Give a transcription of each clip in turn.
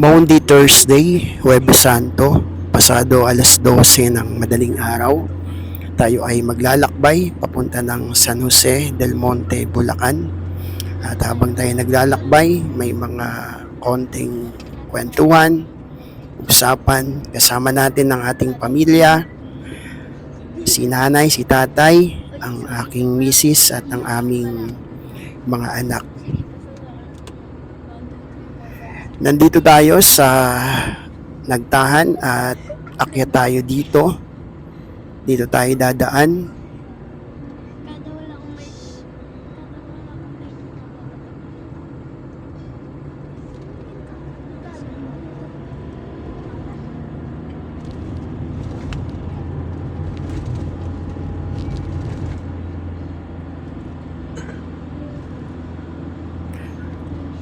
Maundy Thursday, Huwebes Santo, pasado alas 12 ng madaling araw, tayo ay maglalakbay papunta ng San Jose del Monte, Bulacan. At habang tayo naglalakbay, may mga konting kwentuhan, usapan, kasama natin ang ating pamilya, si nanay, si tatay, ang aking misis at ang aming mga anak. Nandito tayo sa Nagtahan at akyat tayo dito. Dito tayo dadaan.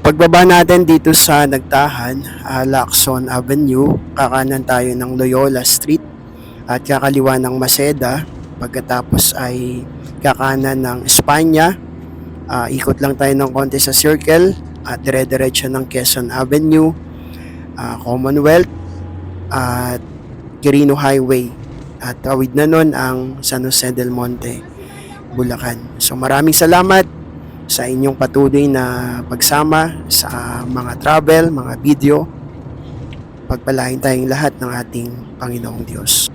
Pagbaba natin dito sa Nagtahan, Lacson Avenue, kakanan tayo ng Loyola Street at kakaliwa ng Maceda. Pagkatapos ay kakanan ng Espanya, ikot lang tayo ng konti sa circle at dire-diretso ng Quezon Avenue, Commonwealth at Quirino Highway. At tawid na nun ang San Jose del Monte, Bulacan. So maraming salamat sa inyong patuloy na pagsama sa mga travel, mga video. Pagpalain tayong lahat ng ating Panginoong Diyos.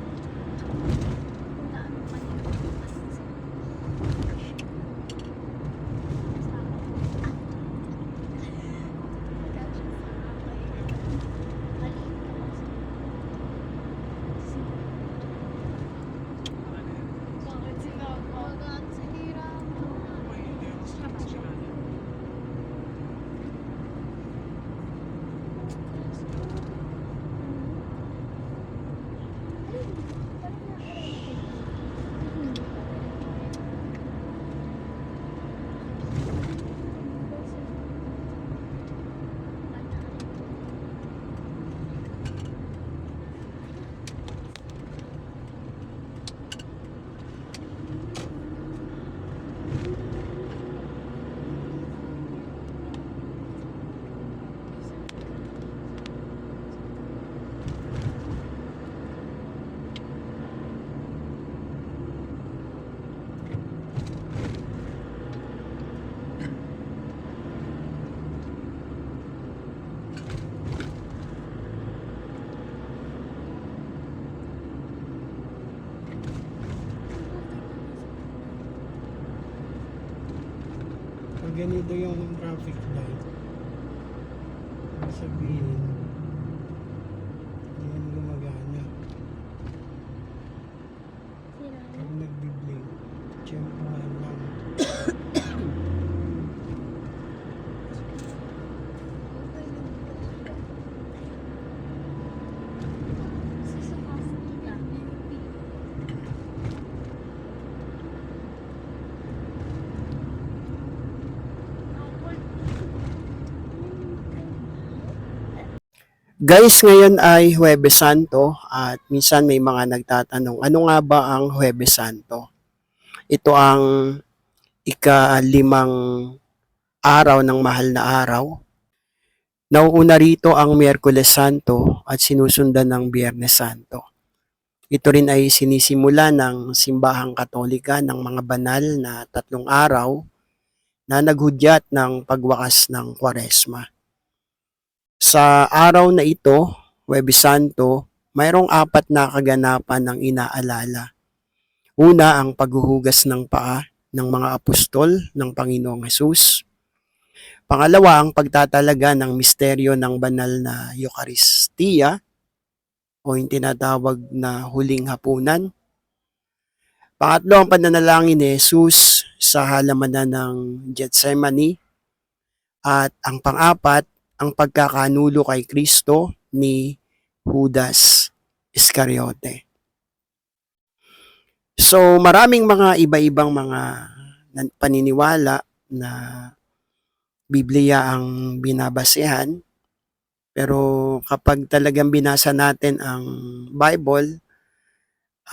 Pag ganito yung traffic light, ibig sabihin, hindi yan gumagana. Pag nagbiblink, tiyempohan lang. Guys, ngayon ay Huwebes Santo at minsan may mga nagtatanong, ano nga ba ang Huwebes Santo? Ito ang ika-5 araw ng mahal na araw. Nauuna rito ang Miyerkules Santo at sinusundan ng Biyernes Santo. Ito rin ay sinisimula ng Simbahang Katolika ng mga banal na 3 araw na naghudyat ng pagwakas ng Kwaresma. Sa araw na ito, Huwebes Santo, mayroong 4 na kaganapan ng inaalala. Una, ang paghuhugas ng paa ng mga apostol ng Panginoong Hesus. Pangalawa, ang pagtatalaga ng misteryo ng banal na Eucharistia o yung tinatawag na huling hapunan. Pangatlo, ang pananalangin ni Jesus sa halamanan ng Gethsemane. At ang pang-apat, ang pagkakanulo kay Kristo ni Judas Iscariote. So maraming mga iba-ibang mga paniniwala na Biblia ang binabasehan, pero kapag talagang binasa natin ang Bible,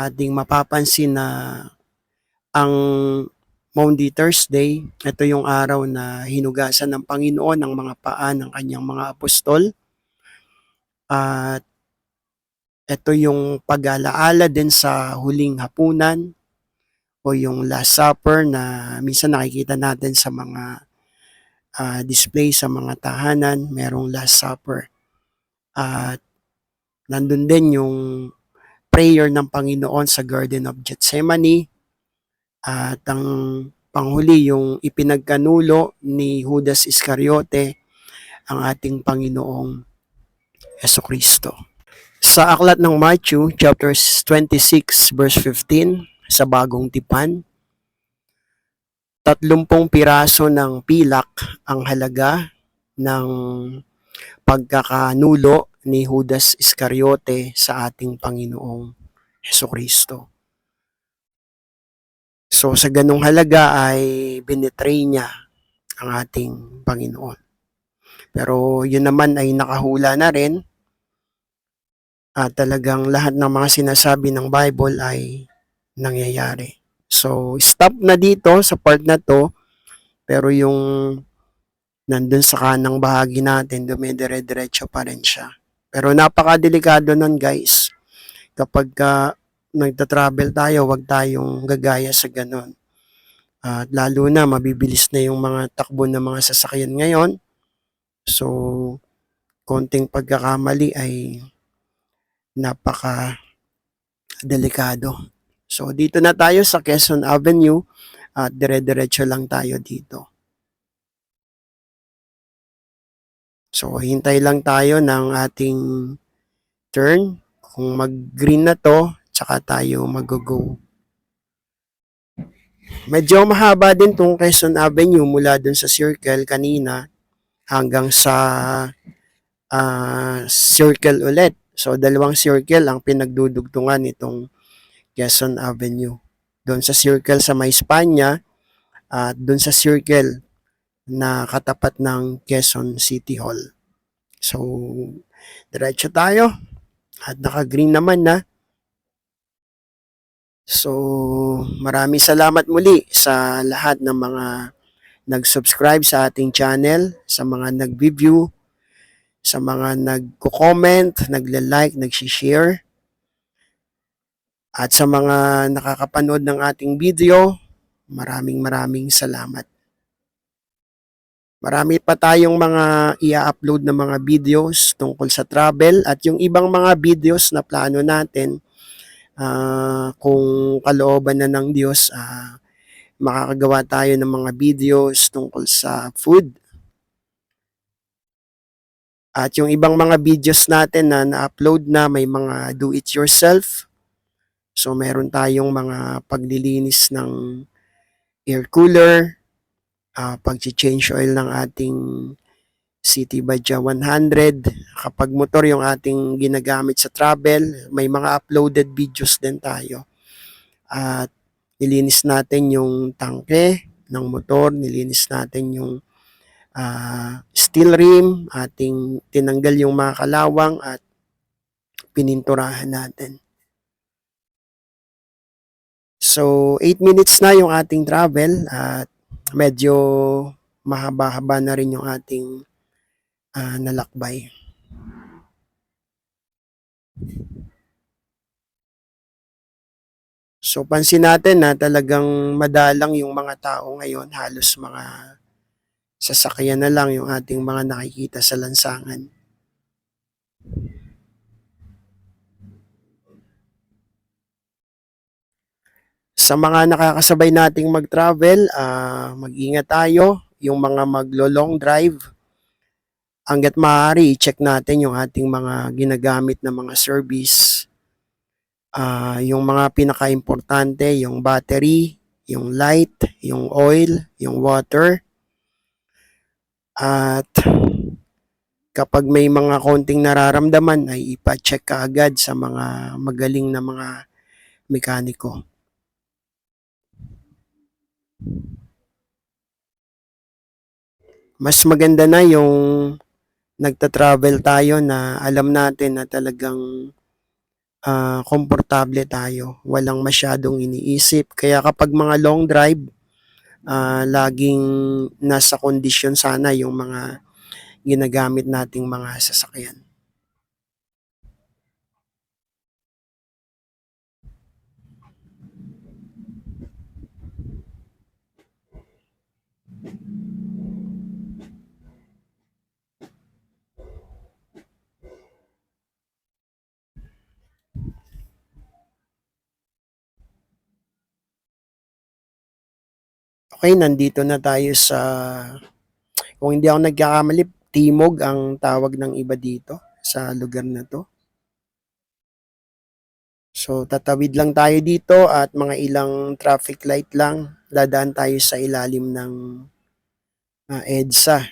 ating mapapansin na ang Maundy Thursday, ito yung araw na hinugasan ng Panginoon ang mga paa ng kanyang mga apostol. At ito yung pag-alaala din sa huling hapunan o yung Last Supper na minsan nakikita natin sa mga display sa mga tahanan, merong Last Supper. At nandun din yung prayer ng Panginoon sa Garden of Gethsemane. At ang panghuli yung ipinagkanulo ni Judas Iscariote, ang ating Panginoong Kristo. Sa aklat ng Matthew, chapter 26, verse 15, sa bagong tipan, 30 piraso ng pilak ang halaga ng pagkakanulo ni Judas Iscariote sa ating Panginoong Kristo. So sa ganung halaga ay binitray niya ang ating Panginoon. Pero yun naman ay nakahula na rin at talagang lahat ng mga sinasabi ng Bible ay nangyayari. So stop na dito sa part na to, pero yung nandun sa kanang bahagi natin, dumidire-diretso pa rin siya. Pero napakadelikado nun guys. Kapag nagta-travel tayo, wag tayong gagaya sa ganun. At lalo na, mabibilis na yung mga takbo ng mga sasakyan ngayon. So, konting pagkakamali ay napaka-delikado. So, dito na tayo sa Quezon Avenue at dire-diretso lang tayo dito. So, hintay lang tayo ng ating turn. Kung mag-green na to, tsaka tayo mag-go. Medyo mahaba din tong Quezon Avenue mula dun sa circle kanina hanggang sa circle ulit. So, dalawang circle ang pinagdudugtungan nitong Quezon Avenue. Doon sa circle sa May Espanya at doon sa circle na katapat ng Quezon City Hall. So, diretso tayo at naka-green naman na. So, maraming salamat muli sa lahat ng mga nag-subscribe sa ating channel, sa mga nag-view, sa mga nagko-comment, nagle-like, nag-share, at sa mga nakakapanood ng ating video, maraming salamat. Marami pa tayong mga i-upload na mga videos tungkol sa travel at yung ibang mga videos na plano natin, kung kalooban na ng Diyos, makakagawa tayo ng mga videos tungkol sa food. At yung ibang mga videos natin na na-upload na, may mga do-it-yourself. So, meron tayong mga paglilinis ng air cooler, pag-change oil ng ating City Badja 100. Kapag motor yung ating ginagamit sa travel, may mga uploaded videos din tayo. At nilinis natin yung tangke ng motor, nilinis natin yung steel rim, ating tinanggal yung mga kalawang at pininturahan natin. So, 8 minutes na yung ating travel at medyo mahaba-haba na rin yung ating nalakbay. So, pansin natin na talagang madalang yung mga tao ngayon, halos mga sasakyan na lang yung ating mga nakikita sa lansangan. Sa mga nakakasabay nating mag-travel, mag-ingat tayo. Yung mga maglo-long drive, hangga't maaari, i-check natin yung ating mga ginagamit na mga service. Yung mga pinaka-importante, yung battery, yung light, yung oil, yung water. At kapag may mga konting nararamdaman ay ipa-check ka agad sa mga magaling na mga mekaniko. Mas maganda na yung nagta-travel tayo na alam natin na talagang komportable tayo. Walang masyadong iniisip. Kaya kapag mga long drive, laging nasa kondisyon sana yung mga ginagamit nating mga sasakyan. Okay, nandito na tayo sa, kung hindi ako nagkakamali, Timog ang tawag ng iba dito sa lugar na 'to. So, tatawid lang tayo dito at mga ilang traffic light lang, dadaan tayo sa ilalim ng, EDSA.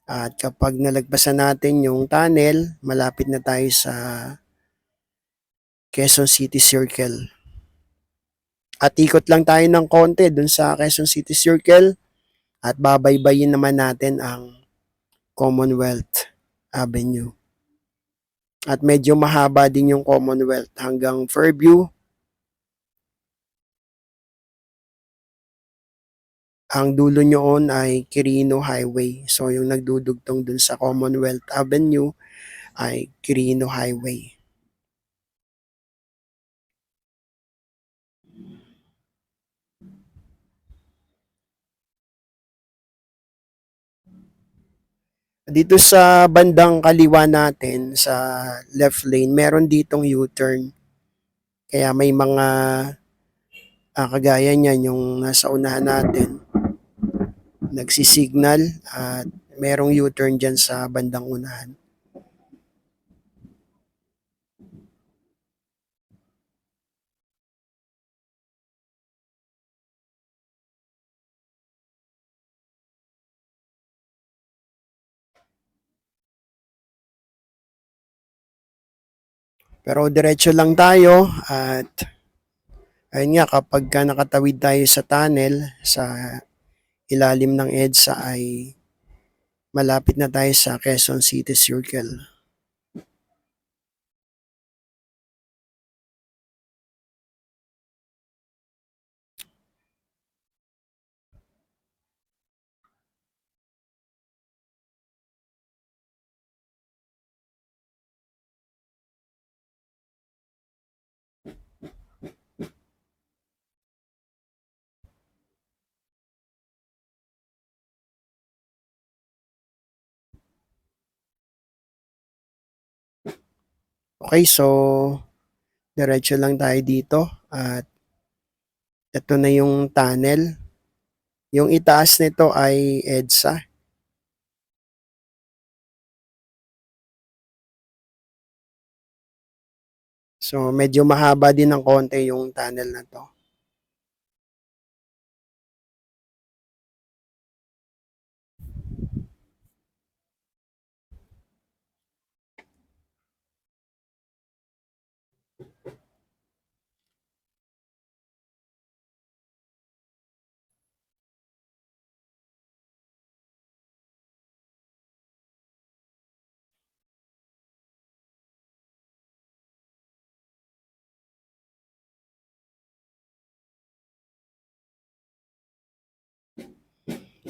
At kapag nalagpasan natin yung tunnel, malapit na tayo sa Quezon City Circle. At ikot lang tayo ng konti dun sa Quezon City Circle at babaybayin naman natin ang Commonwealth Avenue. At medyo mahaba din yung Commonwealth hanggang Fairview. Ang dulo nyoon ay Quirino Highway. So yung nagdudugtong dun sa Commonwealth Avenue ay Quirino Highway. Dito sa bandang kaliwa natin, sa left lane, meron ditong U-turn. Kaya may mga kagaya niyan, yung nasa unahan natin, nagsisignal at merong U-turn dyan sa bandang unahan. Pero diretso lang tayo at ayun nga, kapag ka nakatawid tayo sa tunnel, sa ilalim ng EDSA ay malapit na tayo sa Quezon City Circle. Okay, so diretso lang tayo dito at ito na yung tunnel. Yung itaas nito ay EDSA. So medyo mahaba din ng konti yung tunnel na to.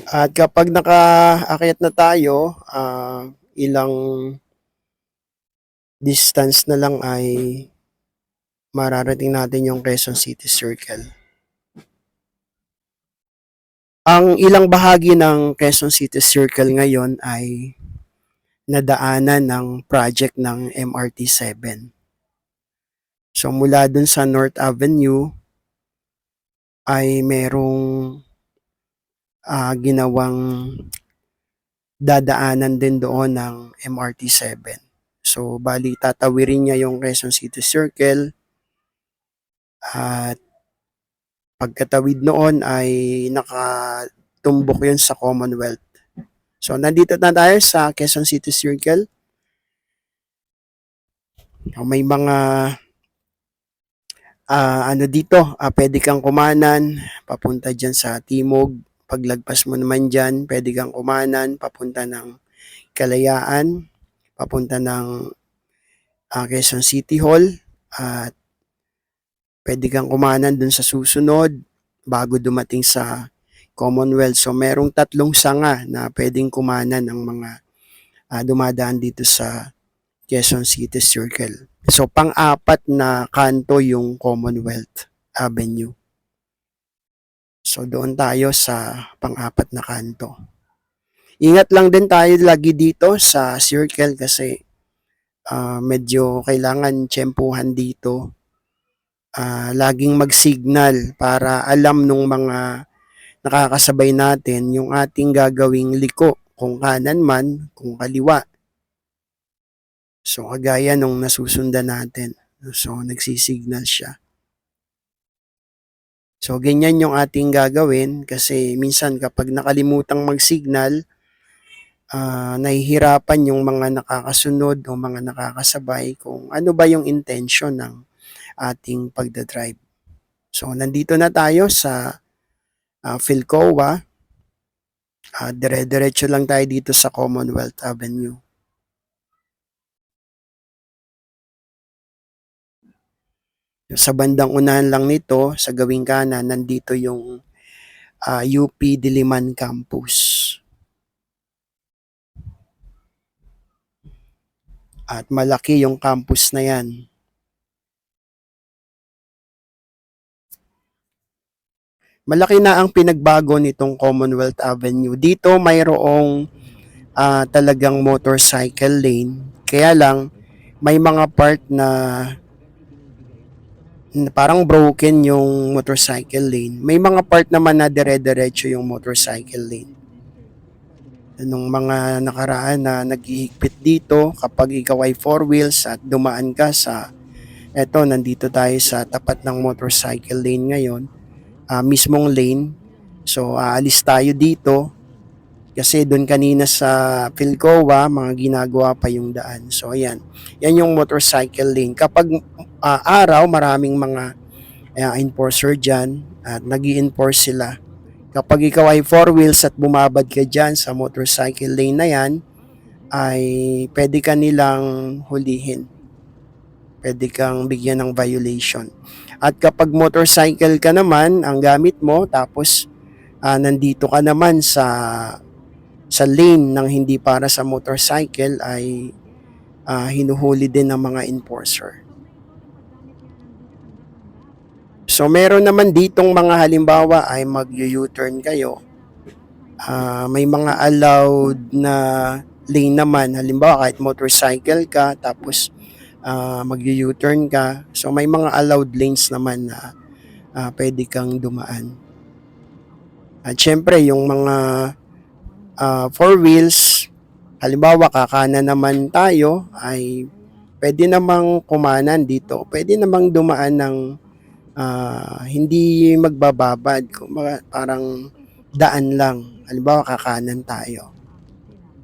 At kapag nakaakyat na tayo, ilang distance na lang ay mararating natin yung Quezon City Circle. Ang ilang bahagi ng Quezon City Circle ngayon ay nadaanan ng project ng MRT-7. So mula dun sa North Avenue ay merong ginawang dadaanan din doon ng MRT-7. So bali tatawirin niya yung Quezon City Circle at pagkatawid noon ay nakatumbok yun sa Commonwealth. So nandito na tayo sa Quezon City Circle. May mga ano dito, pwede kang kumanan papunta dyan sa Timog. Paglagpas mo naman dyan, pwede kang kumanan papunta ng Kalayaan, papunta ng Quezon City Hall, at pwede kang kumanan dun sa susunod bago dumating sa Commonwealth. So merong tatlong sanga na pwedeng kumanan ng mga dumadaan dito sa Quezon City Circle. So pang-apat na kanto yung Commonwealth Avenue. So doon tayo sa pang-apat na kanto. Ingat lang din tayo lagi dito sa circle kasi medyo kailangan tiyempuhan dito laging mag-signal para alam nung mga nakakasabay natin yung ating gagawing liko, kung kanan man, kung kaliwa. So, kagaya nung nasusundan natin. So, nagsisignal siya. So, ganyan yung ating gagawin kasi minsan kapag nakalimutang mag-signal, nahihirapan yung mga nakakasunod o mga nakakasabay kung ano ba yung intention ng ating pagdadrive. So, nandito na tayo sa Philcoa. Dire-diretso lang tayo dito sa Commonwealth Avenue. Sa bandang unahan lang nito, sa gawing kanan, nandito yung UP Diliman Campus. At malaki yung campus na yan. Malaki na ang pinagbago nitong Commonwealth Avenue. Dito mayroong talagang motorcycle lane. Kaya lang, may mga part na parang broken yung motorcycle lane. May mga part naman na dire-diretso yung motorcycle lane. Nung mga nakaraan na naghihigpit dito, kapag ikaw ay four wheels at dumaan ka sa, eto, nandito tayo sa tapat ng motorcycle lane ngayon, mismong lane. So, aalis tayo dito kasi doon kanina sa Philcoa, mga ginagawa pa yung daan. So, ayan. Yan yung motorcycle lane. Kapag araw, maraming mga enforcer dyan at nag-i-enforce sila. Kapag ikaw ay four wheels at bumabad ka dyan sa motorcycle lane na yan, ay pwede ka nilang hulihin. Pwede kang bigyan ng violation. At kapag motorcycle ka naman, ang gamit mo, tapos nandito ka naman sa lane ng hindi para sa motorcycle, ay hinuhuli din ng mga enforcer. So meron naman ditong mga halimbawa ay mag-U-turn kayo. May mga allowed na lane naman, halimbawa kahit motorcycle ka tapos mag-U-turn ka. So may mga allowed lanes naman na pwede kang dumaan. At syempre yung mga four wheels, halimbawa kakanan naman tayo, ay pwede namang kumanan dito. Pwede namang dumaan ng hindi magbababad, parang daan lang. Halimbawa kakanan tayo.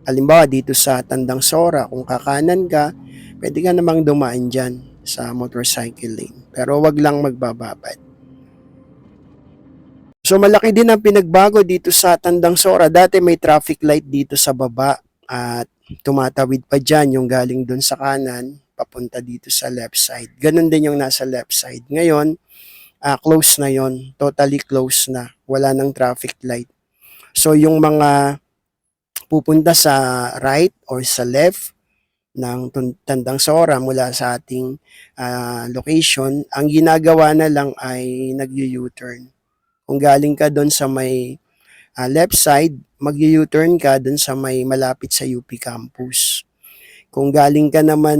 Halimbawa dito sa Tandang Sora, kung kakanan ka, pwede ka namang dumaan dyan sa motorcycle lane. Pero wag lang magbababad. So malaki din ang pinagbago dito sa Tandang Sora. Dati may traffic light dito sa baba at tumatawid pa dyan yung galing dun sa kanan papunta dito sa left side. Ganun din yung nasa left side. Ngayon, close na yon, totally close na. Wala nang traffic light. So yung mga pupunta sa right or sa left ng Tandang Sora mula sa ating location, ang ginagawa na lang ay nag-U-turn. Kung galing ka doon sa may left side, mag-U-turn ka doon sa may malapit sa UP campus. Kung galing ka naman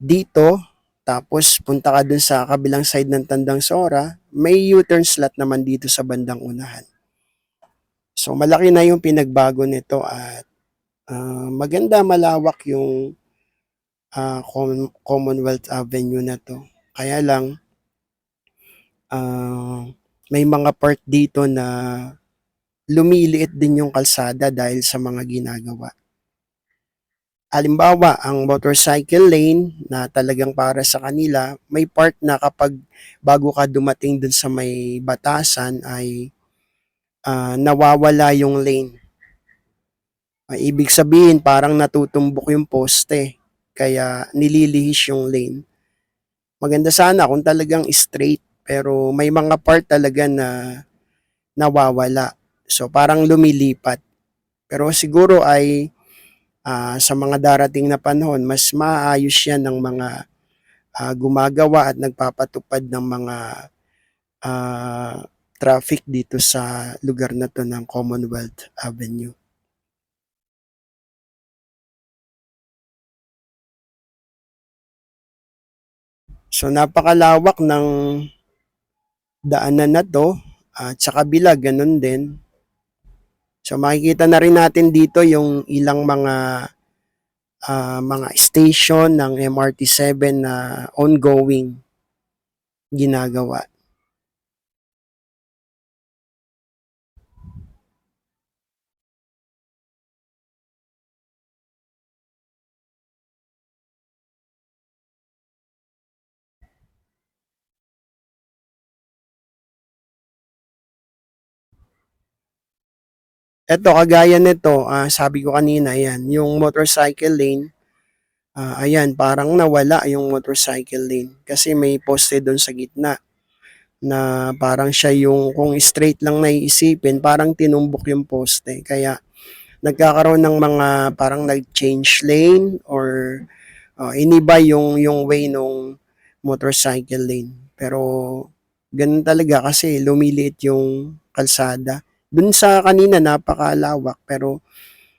dito, tapos punta ka doon sa kabilang side ng Tandang Sora, may U-turn slot naman dito sa bandang unahan. So malaki na yung pinagbago nito at maganda, malawak yung Commonwealth Avenue na to. Kaya lang, may mga part dito na lumiliit din yung kalsada dahil sa mga ginagawa. Halimbawa, ang motorcycle lane na talagang para sa kanila, may part na kapag bago ka dumating dun sa may batasan ay nawawala yung lane. Ibig sabihin parang natutumbok yung poste, kaya nililihis yung lane. Maganda sana kung talagang straight, pero may mga part talaga na nawawala. So parang lumilipat. Pero siguro ay sa mga darating na panahon, mas maayos yan ng mga gumagawa at nagpapatupad ng mga traffic dito sa lugar na to ng Commonwealth Avenue. So napakalawak ng daanan na 'to at sa kabila gano'n din. So makikita na rin natin dito yung ilang mga station ng MRT7 na ongoing ginagawa. Eto kagaya nito, sabi ko kanina yan, yung motorcycle lane, ayan parang nawala yung motorcycle lane kasi may poste dun sa gitna na parang siya yung kung straight lang na iisipin parang tinumbok yung poste kaya nagkakaroon ng mga parang nag-change lane or iniba yung way nung motorcycle lane. Pero ganun talaga kasi lumiliit yung kalsada. Dun sa kanina napakalawak pero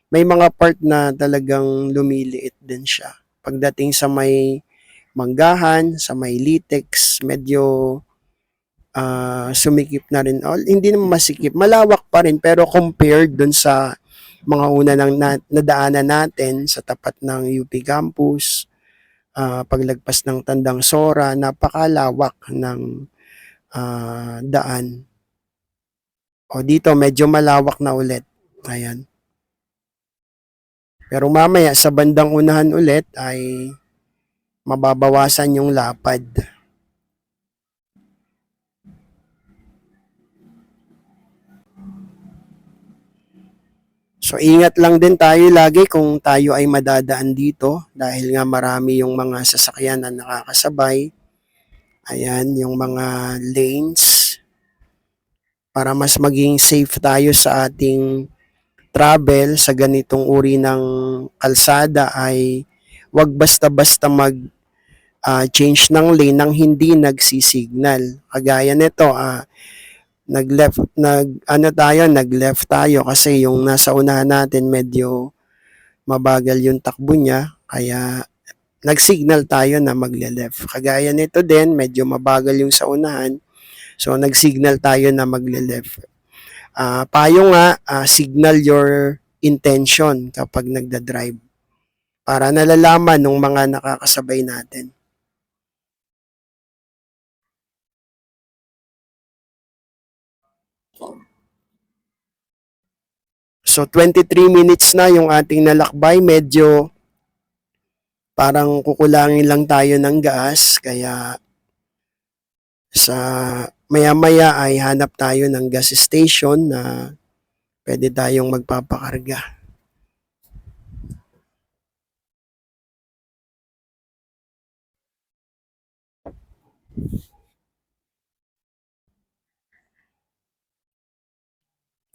may mga part na talagang lumiliit din siya. Pagdating sa may Manggahan, sa may Litex, medyo sumikip na rin. Oh, hindi naman masikip, malawak pa rin pero compared dun sa mga una nang nadaanan natin sa tapat ng UP Campus, paglagpas ng Tandang Sora, napakalawak ng daan. O dito medyo malawak na ulit. Ayan. Pero mamaya sa bandang unahan ulit ay mababawasan yung lapad. So ingat lang din tayo lagi kung tayo ay madadaan dito dahil nga marami yung mga sasakyan na nakakasabay. Ayan, yung mga lanes para mas maging safe tayo sa ating travel sa ganitong uri ng kalsada ay wag basta-basta mag change ng lane nang hindi nagsisignal. Kagaya nito, nag-left tayo kasi yung nasa unahan natin medyo mabagal yung takbo niya kaya nag-signal tayo na magle-left. Kagaya nito din, medyo mabagal yung sa unahan. So nag-signal tayo na magle-left. Payo nga, signal your intention kapag nagda-drive para nalalaman ng mga nakakasabay natin. So 23 minutes na yung ating nalakbay, medyo parang kukulangin lang tayo ng gas kaya sa maya-maya ay hanap tayo ng gas station na pwede tayong magpapakarga.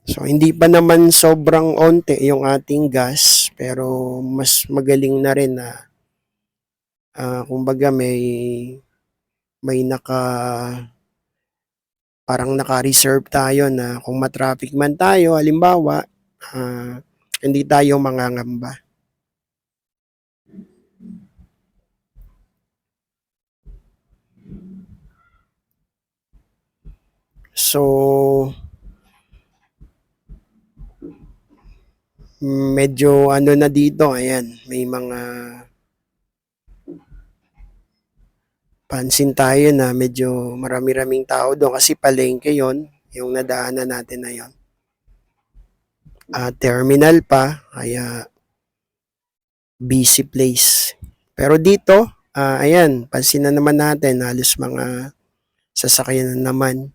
So hindi pa naman sobrang onte yung ating gas pero mas magaling na rin na kumbaga may parang naka-reserve tayo na kung ma-traffic man tayo halimbawa ah, hindi tayo mangangamba. So medyo ano na dito, ayan, may mga pansin tayo na medyo marami-raming tao doon kasi palengke yon yung nadaanan natin na yon. Terminal pa, kaya busy place. Pero dito, ayan, pansin na naman natin, halos mga sasakyan na naman,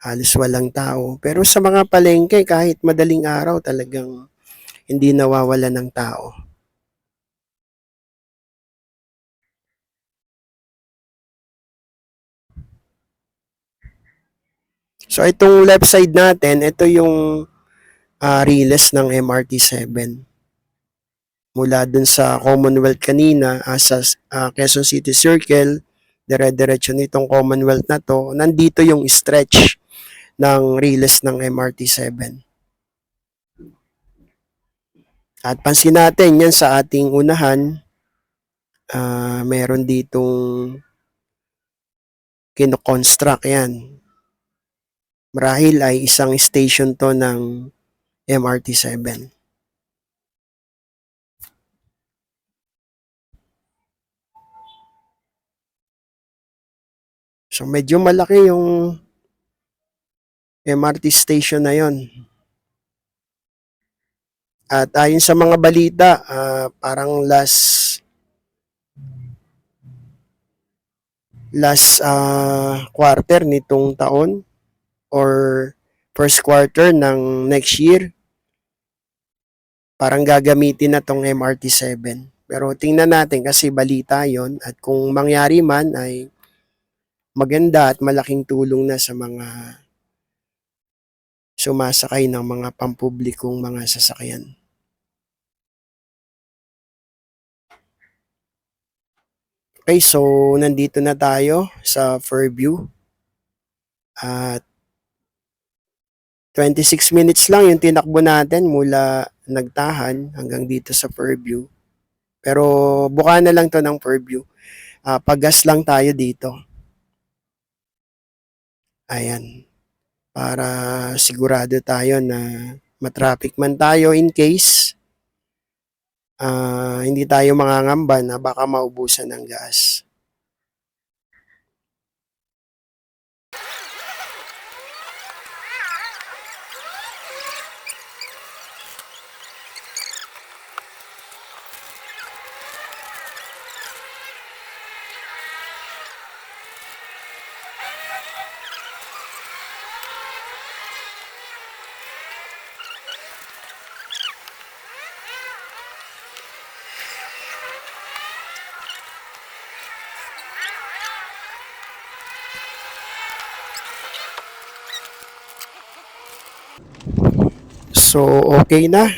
halos walang tao. Pero sa mga palengke, kahit madaling araw, talagang hindi nawawala ng tao. So itong left side natin, ito yung riles ng MRT7. Mula dun sa Commonwealth kanina, sa Quezon City Circle, dire-diretso nitong Commonwealth na to, nandito yung stretch ng riles ng MRT7. At pansin natin yan sa ating unahan, meron ditong kino-construct yan. Marahil ay isang station to ng MRT-7. So medyo malaki yung MRT station na yon. At ayon sa mga balita, parang last quarter nitong taon or first quarter ng next year, parang gagamitin na tong MRT-7. Pero tingnan natin kasi balita yon, at kung mangyari man ay maganda at malaking tulong na sa mga sumasakay ng mga pampublikong mga sasakyan. Okay, so nandito na tayo sa Fairview. At 26 minutes lang yung tinakbo natin mula Nagtahan hanggang dito sa Fairview. Pero buka na lang to ng Fairview. Pag-gas lang tayo dito. Ayan. Para sigurado tayo na matraffic man tayo in case hindi tayo mangangamba na baka maubusan ng gas. So, okay na.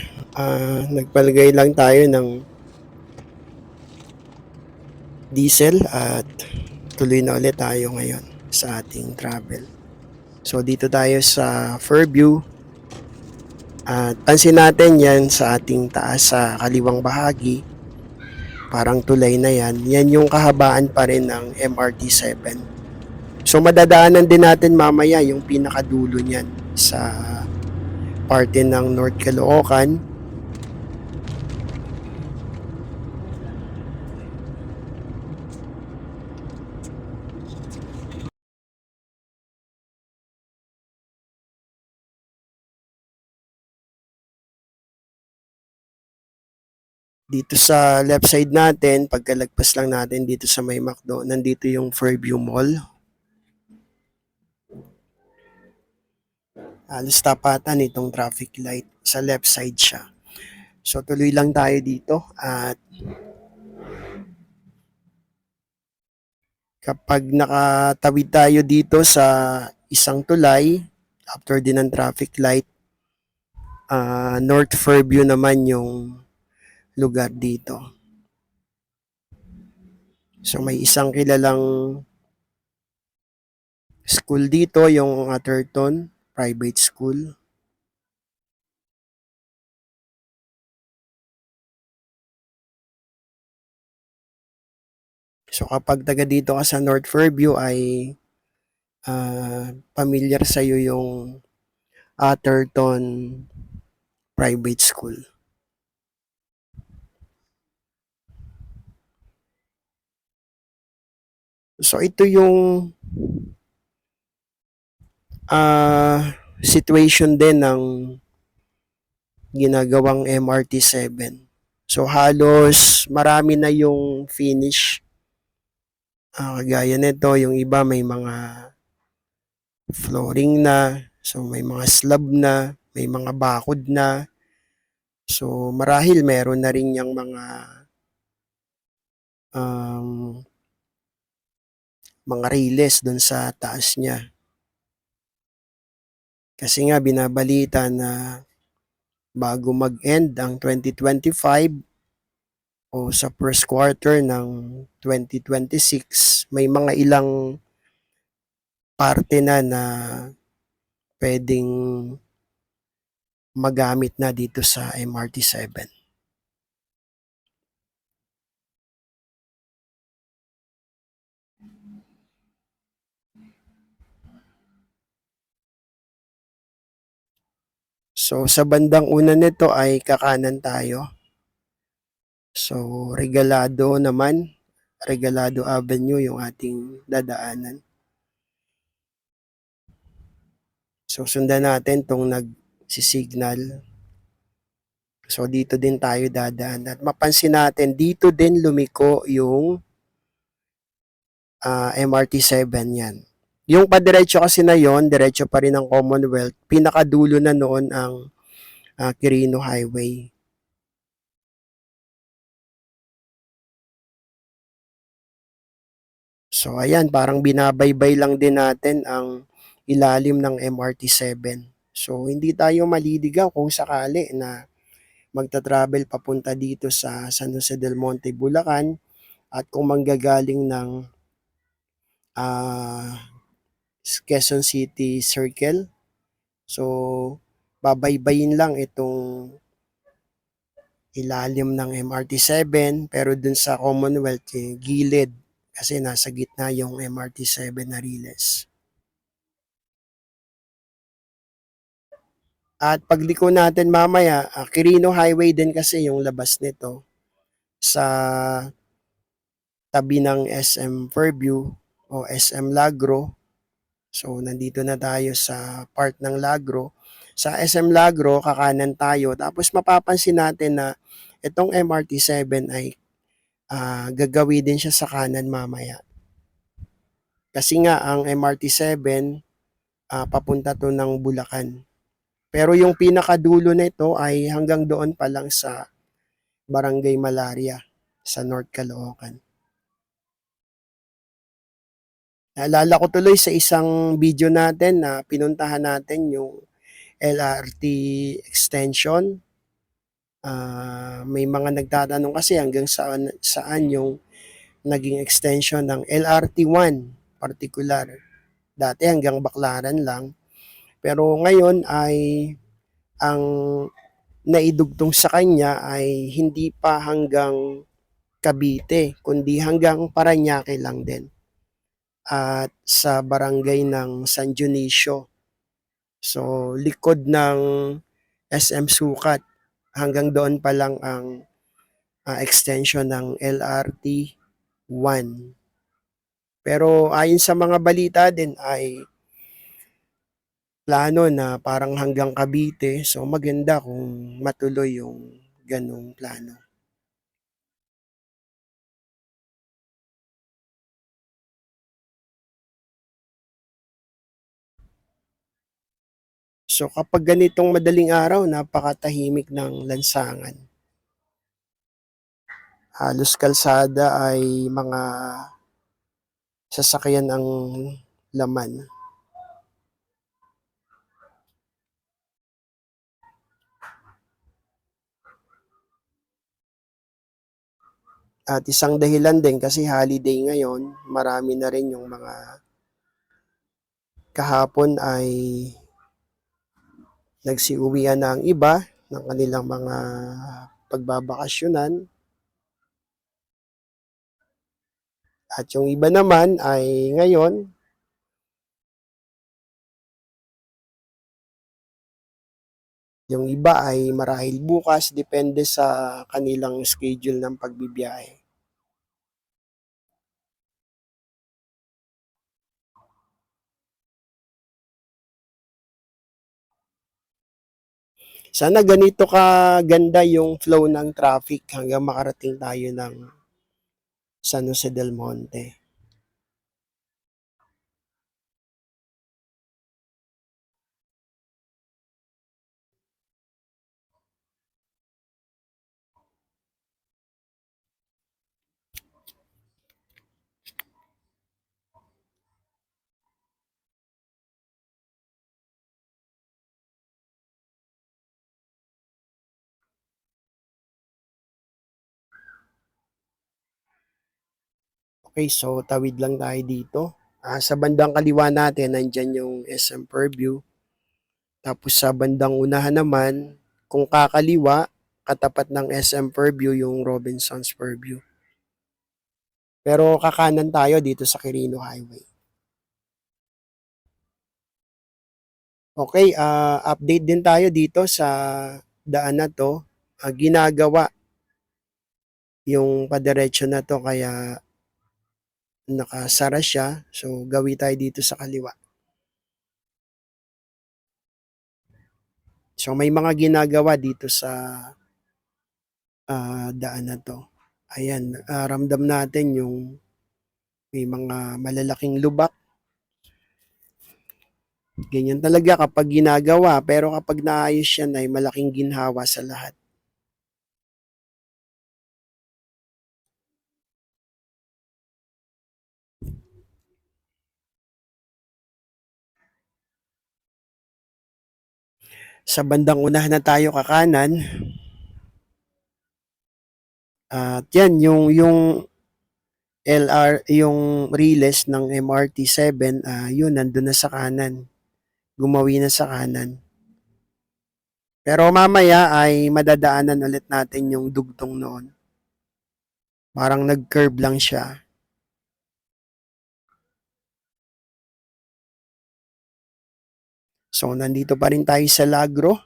Nagpalagay lang tayo ng diesel at tuloy na ulit tayo ngayon sa ating travel. So, dito tayo sa Fairview. At pansin natin yan sa ating taas sa kaliwang bahagi. Parang tulay na yan. Yan yung kahabaan pa rin ng MRT-7. So, madadaanan din natin mamaya yung pinakadulo niyan sa parte ng North Caloocan. Dito sa left side natin, pagkalagpas lang natin dito sa may McDo, nandito yung Fairview Mall. Halos tapatan itong traffic light. Sa left side siya. So tuloy lang tayo dito at kapag nakatawid tayo dito sa isang tulay, after din ng traffic light, North Fairview naman yung lugar dito. So may isang kilalang school dito, yung Atherton Private School. So kapag taga dito ka sa North Fairview ay familiar sa iyo yung Atherton Private School. So ito yung situation din ng ginagawang MRT-7. So halos marami na yung finish. Kagaya nito, yung iba may mga flooring na, so may mga slab na, may mga bakod na. So marahil meron na rin yung mga rails doon sa taas niya. Kasi nga binabalita na bago mag-end ang 2025 o sa first quarter ng 2026, may mga ilang parte na pwedeng magamit na dito sa MRT-7. So, sa bandang una nito ay kakanan tayo. So, Regalado Avenue yung ating dadaanan. So, sundan natin tong nagsisignal. So, dito din tayo dadaan. At mapansin natin, dito din lumiko yung MRT7 yan. Yung padiretso kasi na yon, diretso pa rin ang Commonwealth. Pinakadulo na noon ang Quirino Highway. So ayan, parang binabaybay lang din natin ang ilalim ng MRT7. So hindi tayo maliligaw kung sakali na magta-travel papunta dito sa San Jose del Monte, Bulacan at kung manggagaling ng uh, Quezon City Circle. So babaybayin lang itong ilalim ng MRT7 pero dun sa Commonwealth gilid kasi nasa gitna yung MRT7 na Riles. At pagliko natin mamaya, Quirino Highway din kasi yung labas nito sa tabi ng SM Fairview o SM Lagro. So nandito na tayo sa part ng Lagro. Sa SM Lagro, kakanan tayo. Tapos mapapansin natin na itong MRT7 ay gagawin din siya sa kanan mamaya. Kasi nga ang MRT7 papunta to ng Bulacan. Pero yung pinakadulo nito ay hanggang doon pa lang sa Barangay Malaria sa North Caloocan. Naalala ko tuloy sa isang video natin na pinuntahan natin yung LRT extension. May mga nagtatanong kasi hanggang saan yung naging extension ng LRT1 particular. Dati hanggang Baclaran lang. Pero ngayon ay ang naidugtong sa kanya ay hindi pa hanggang Cavite, kundi hanggang Parañaque lang din. At sa barangay ng San Dionisio. So, likod ng SM Sukat. Hanggang doon pa lang ang extension ng LRT 1. Pero ayon sa mga balita din ay plano na parang hanggang Cavite. So maganda kung matuloy yung ganong plano. So kapag ganitong madaling araw, napakatahimik ng lansangan. Halos kalsada ay mga sasakyan ang laman. At isang dahilan din kasi holiday ngayon, marami na rin yung mga kahapon ay nagsiuwian na ang iba ng kanilang mga pagbabakasyonan. At yung iba naman ay ngayon, yung iba ay marahil bukas, depende sa kanilang schedule ng pagbibiyahe. Sana ganito ka ganda yung flow ng traffic hanggang makarating tayo ng San Jose del Monte. Okay, so tawid lang tayo dito. Sa bandang kaliwa natin, nandyan yung SM Fairview. Tapos sa bandang unahan naman, kung kakaliwa, katapat ng SM Fairview yung Robinsons Fairview. Pero kakanan tayo dito sa Quirino Highway. Okay, update din tayo dito sa daan na 'to. Ginagawa yung padiretso na 'to kaya nakasara siya. So, gawi tayo dito sa kaliwa. So, may mga ginagawa dito sa daan na 'to. Ayan, ramdam natin yung may mga malalaking lubak. Ganyan talaga kapag ginagawa, pero kapag naayos yan ay malaking ginhawa sa lahat. Sa bandang unahan na tayo kakanan, at yan, yung LR, yung Riles ng MRT 7, yun, nandun na sa kanan. Gumawi na sa kanan. Pero mamaya ay madadaanan ulit natin yung dugtong noon. Parang nag-curve lang siya. So, nandito pa rin tayo sa Lagro.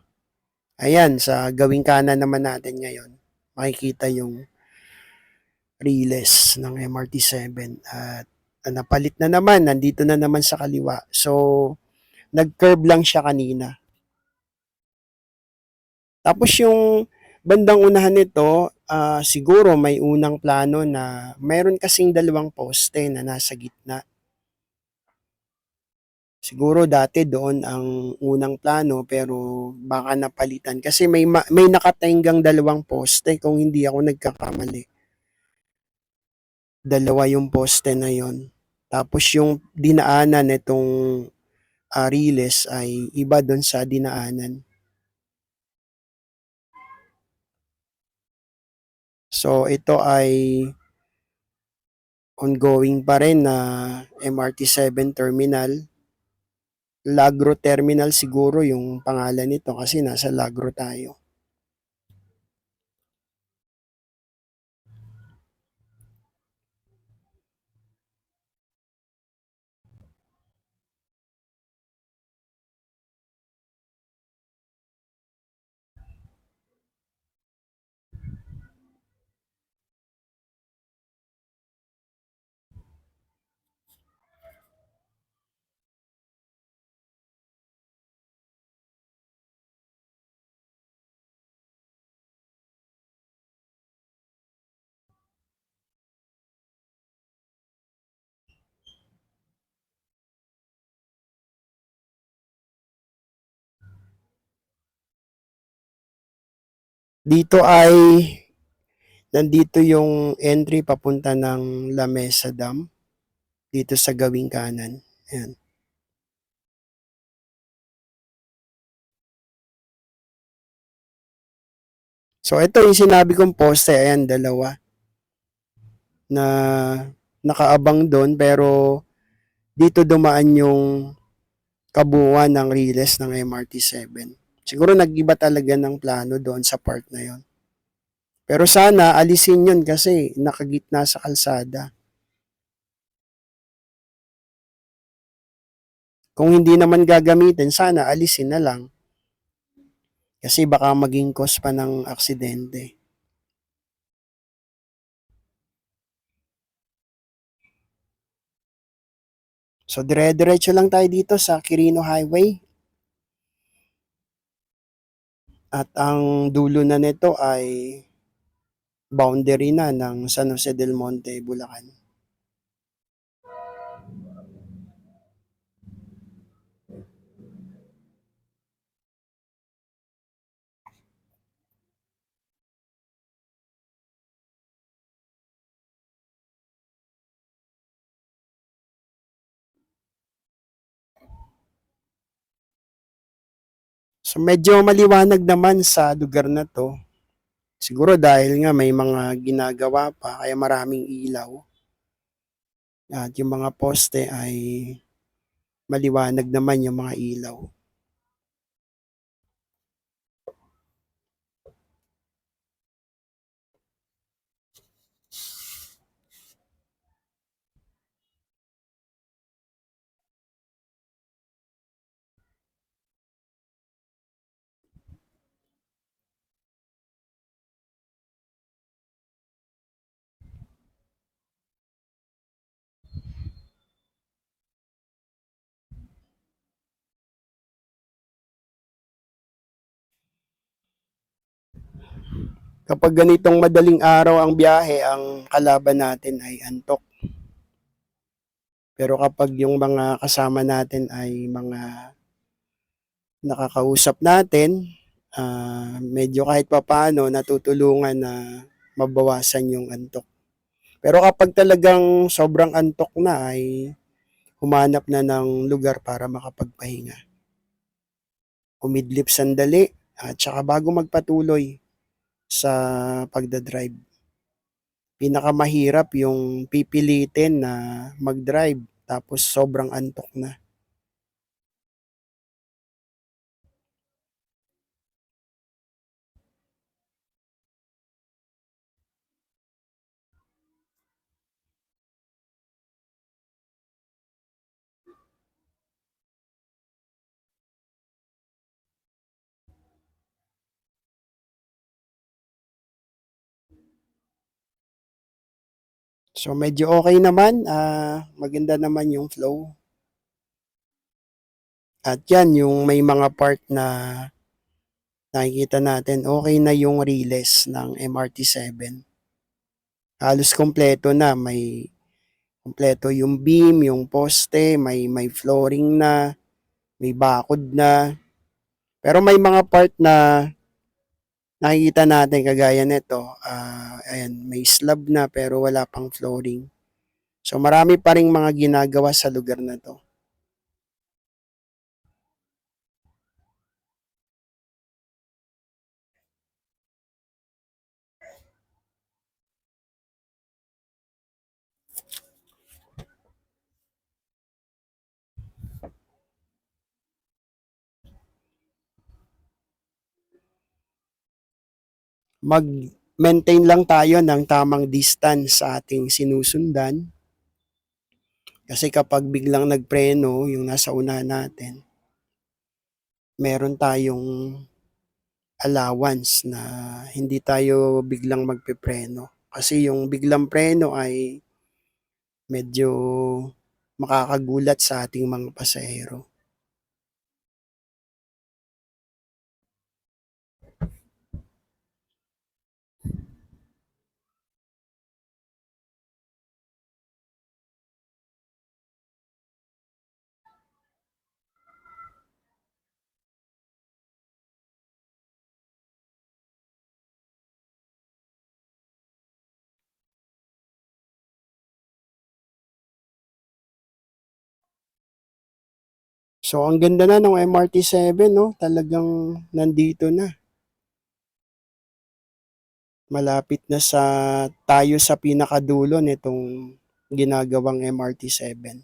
Ayan, sa gawing kanan naman natin ngayon. Makikita yung Riles ng MRT 7. At napalit na naman, nandito na naman sa kaliwa. So, nag-curve lang siya kanina. Tapos yung bandang unahan nito, siguro may unang plano na mayroon kasing dalawang poste na nasa gitna. Siguro dati doon ang unang plano pero baka napalitan kasi may nakatenggang dalawang poste kung hindi ako nagkakamali. Dalawa yung poste na yon. Tapos yung dinaanan nitong Riles ay iba doon sa dinaanan. So ito ay ongoing pa rin na MRT 7 terminal. Lagro Terminal siguro yung pangalan nito kasi nasa Lagro tayo. Dito ay nandito yung entry papunta ng La Mesa Dam dito sa gawing kanan. Ayan. So ito yung sinabi kong poste, ayan dalawa na nakaabang doon pero dito dumaan yung kabuuan ng Riles ng MRT 7. Siguro nag-iba talaga ng plano doon sa part na yon. Pero sana alisin yun kasi nakagitna sa kalsada. Kung hindi naman gagamitin, sana alisin na lang. Kasi baka maging cause pa ng aksidente. So dire-diretso lang tayo dito sa Quirino Highway. At ang dulo na nito ay boundary na ng San Jose del Monte, Bulacan. So medyo maliwanag naman sa lugar na to. Siguro dahil nga may mga ginagawa pa kaya maraming ilaw. At yung mga poste ay maliwanag naman yung mga ilaw. Kapag ganitong madaling araw ang biyahe, ang kalaban natin ay antok. Pero kapag yung mga kasama natin ay mga nakakausap natin, medyo kahit papaano natutulungan na mabawasan yung antok. Pero kapag talagang sobrang antok na ay humanap na ng lugar para makapagpahinga. Umidlip sandali at saka bago magpatuloy sa pagdadrive. Pinakamahirap yung pipilitin na mag-drive tapos sobrang antok na. So medyo okay naman, maganda naman yung flow. At yan, yung may mga part na nakikita natin, okay na yung riles ng MRT-7. Halos kompleto na, may kompleto yung beam, yung poste, may flooring na, may bakod na. Pero may mga part na nakikita natin kagaya nito, ayan, may slab na pero wala pang flooring. So marami pa ring mga ginagawa sa lugar na to. Mag-maintain lang tayo ng tamang distance sa ating sinusundan. Kasi kapag biglang nagpreno yung nasa unahan natin, meron tayong allowance na hindi tayo biglang magpepreno. Kasi yung biglang preno ay medyo makakagulat sa ating mga pasahero. So ang ganda na ng MRT-7, no? Talagang nandito na. Malapit na sa tayo sa pinakadulo nitong ginagawang MRT-7.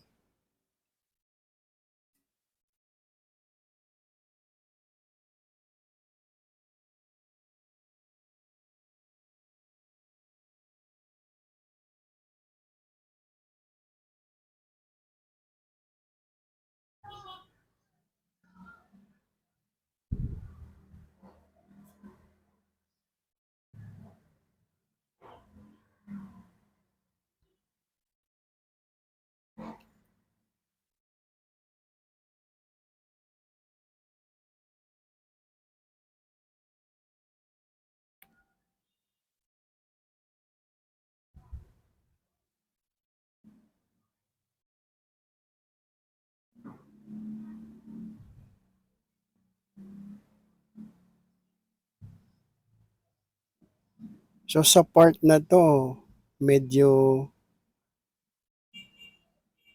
So sa part na to, medyo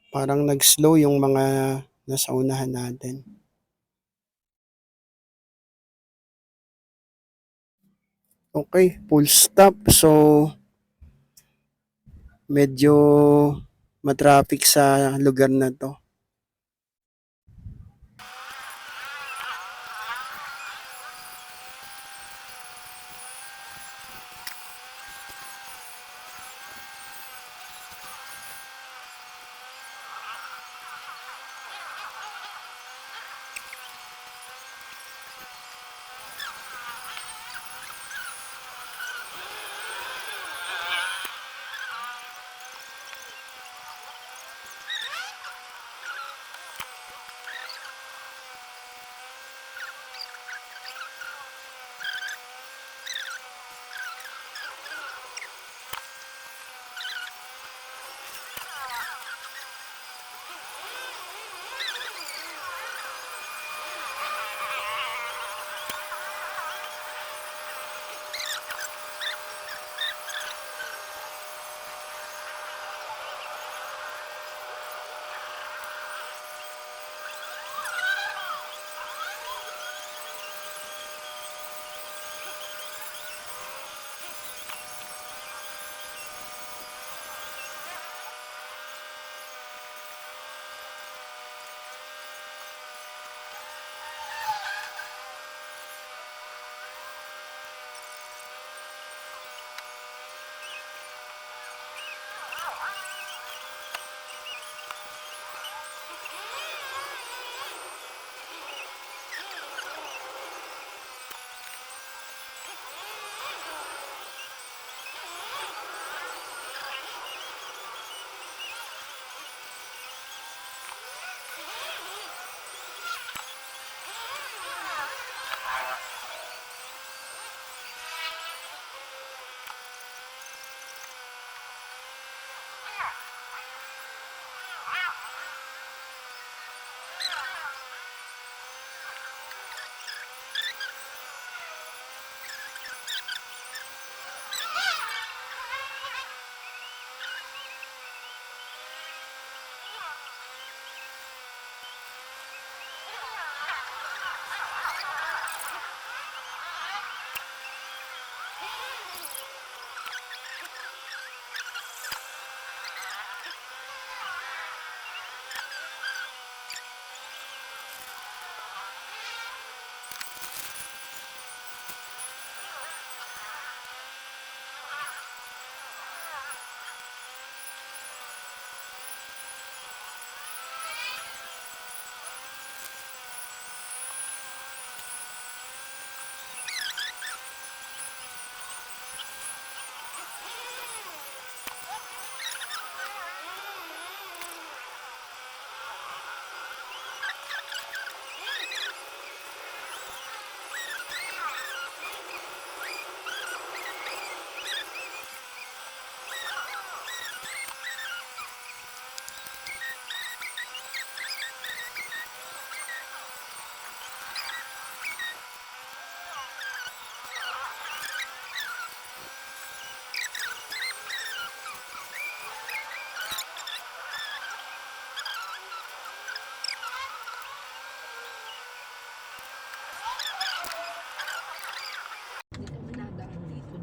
parang nag-slow yung mga nasa unahan natin. Okay, full stop. So medyo matraffic sa lugar na to.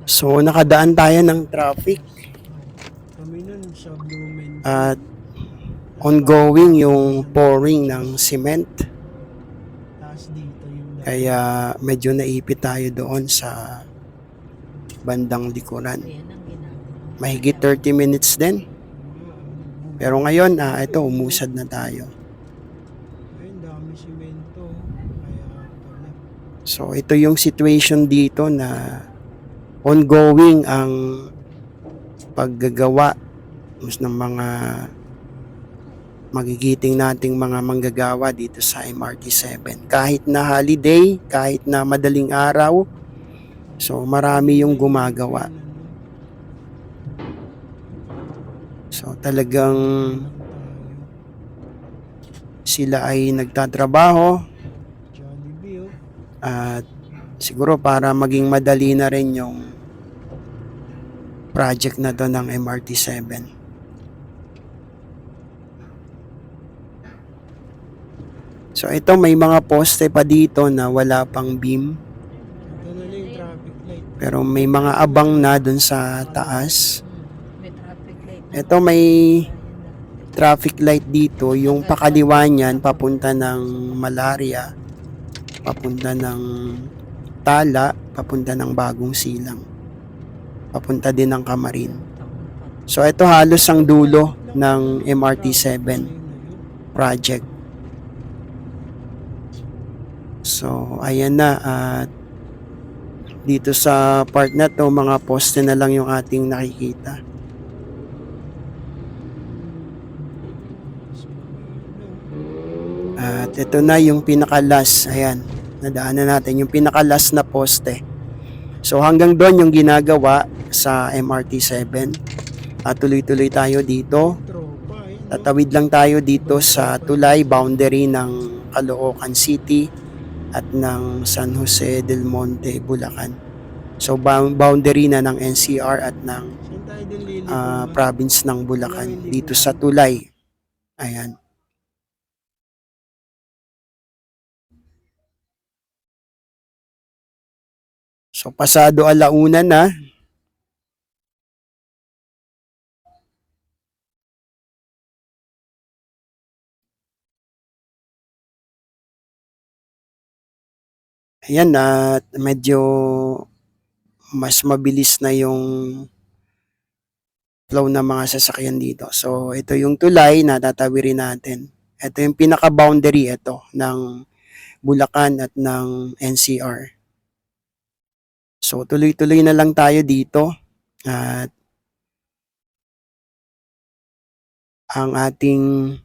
So nakadaan tayo ng traffic Kami nun sa Blumen. at ongoing yung pouring ng cement. Tapos dito yung daan. Kaya medyo naipit tayo doon sa bandang likuran. Mahigit 30 minutes din. Pero ngayon, ito, umusad na tayo. Ayun, dami simento. Kaya pala. So, ito yung situation dito na ongoing ang paggagawa ng mga magigiting nating mga manggagawa dito sa MRT7. Kahit na holiday, kahit na madaling araw, so marami yung gumagawa. So talagang sila ay nagtatrabaho Jollibee, oh. at siguro para maging madali na rin yung project na to ng MRT7. So ito, may mga poste pa dito na wala pang beam, Ito na lang yung traffic light. pero may mga abang na dun sa taas. May traffic light. Ito, may traffic light dito, yung pakaliwa niyan papunta ng Malaria, papunta ng Tala, papunta ng Bagong Silang, papunta din ng Camarin. So ito halos ang dulo ng MRT7 project. So ayan na, at dito sa part na to, mga poste na lang yung ating nakikita. At ito na yung pinakalas, ayan, nadaanan natin yung pinakalas na poste. So hanggang doon yung ginagawa sa MRT7. At tuloy-tuloy tayo dito. Tropa, ayun. Tatawid lang tayo dito sa tulay boundary ng Caloocan City at ng San Jose del Monte, Bulacan. So boundary na ng NCR at ng Saan tayo din lilipong? province ng Bulacan dito sa tulay. Ayan. So pasado alauna na. Ayan, at medyo mas mabilis na yung flow ng mga sasakyan dito. So ito yung tulay na tatawirin natin. Ito yung pinaka-boundary ito ng Bulacan at ng NCR. So tuloy-tuloy na lang tayo dito at ang ating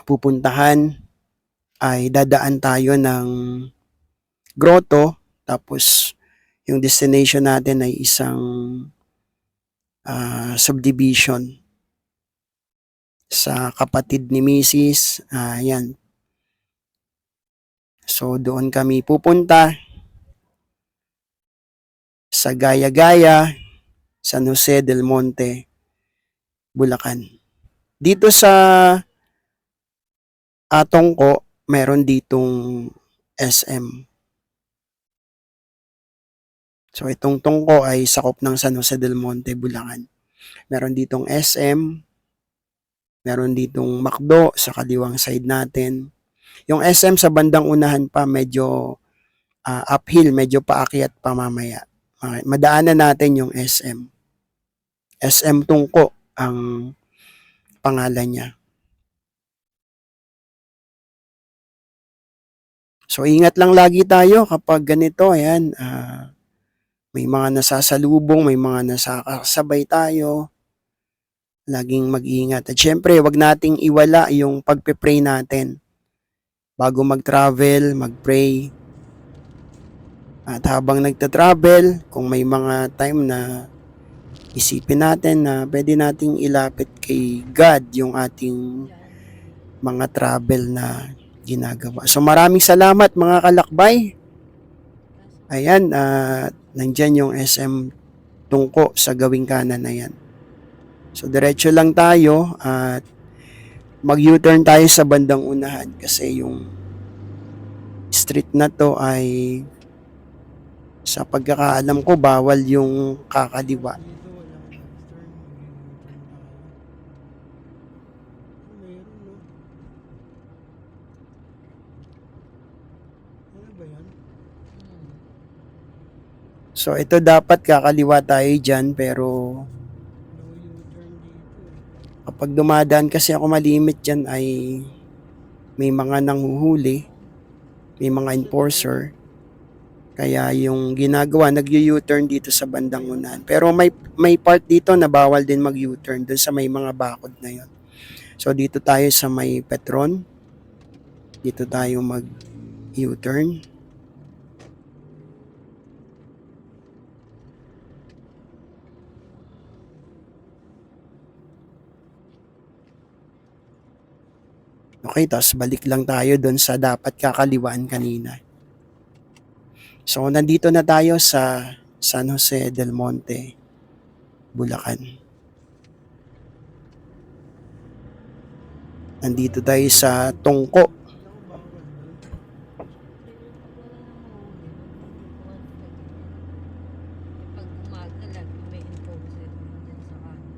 pupuntahan ay dadaan tayo ng grotto, tapos yung destination natin ay isang subdivision sa kapatid ni Mrs. Ayan. So doon kami pupunta sa Gaya-Gaya, San Jose del Monte, Bulacan. Dito sa Tongko, meron ditong SM. So itong Tongko ay sakop ng San Jose del Monte, Bulacan. Meron ditong SM, meron ditong McDo sa kaliwang side natin. Yung SM sa bandang unahan pa medyo uphill, medyo paakyat pa mamaya. Madaanan natin yung SM. SM Tungko ang pangalan niya. So ingat lang lagi tayo kapag ganito, ayan, may mga nasasalubong, may mga nasakasabay tayo. Laging mag-ingat. At syempre, wag nating iwala yung pagpe-pray natin. Bago mag-travel, mag-pray. At habang nagta-travel, kung may mga time na isipin natin na pwede nating ilapit kay God yung ating mga travel na ginagawa. So maraming salamat mga kalakbay. Ayan, nandyan yung SM Tungko sa gawing kanan na yan. So diretso lang tayo at mag-U-turn tayo sa bandang unahan kasi yung street na to ay Sa pagkakaalam ko, bawal yung kakaliwa. Dito wala left turn. Mag-u-turn tayo. Meron no. Ano ba yan? So ito dapat kakaliwa tayo dyan, pero No U-turn dito eh. kapag dumadaan kasi ako malimit dyan ay may mga nanghuhuli, may mga enforcer. Kaya yung ginagawa, nag-U-turn dito sa bandang unahan. Pero may part dito na bawal din mag-U-turn dun sa may mga bakod na yon. So dito tayo sa may Petron. Dito tayo mag-U-turn. Okay, tapos balik lang tayo dun sa dapat kakaliwaan kanina. So nandito na tayo sa San Jose del Monte, Bulacan. Nandito tayo sa Tungko. Naku, bawal doon. Pag umaga, lagi may enforcer din dyan sa kanto.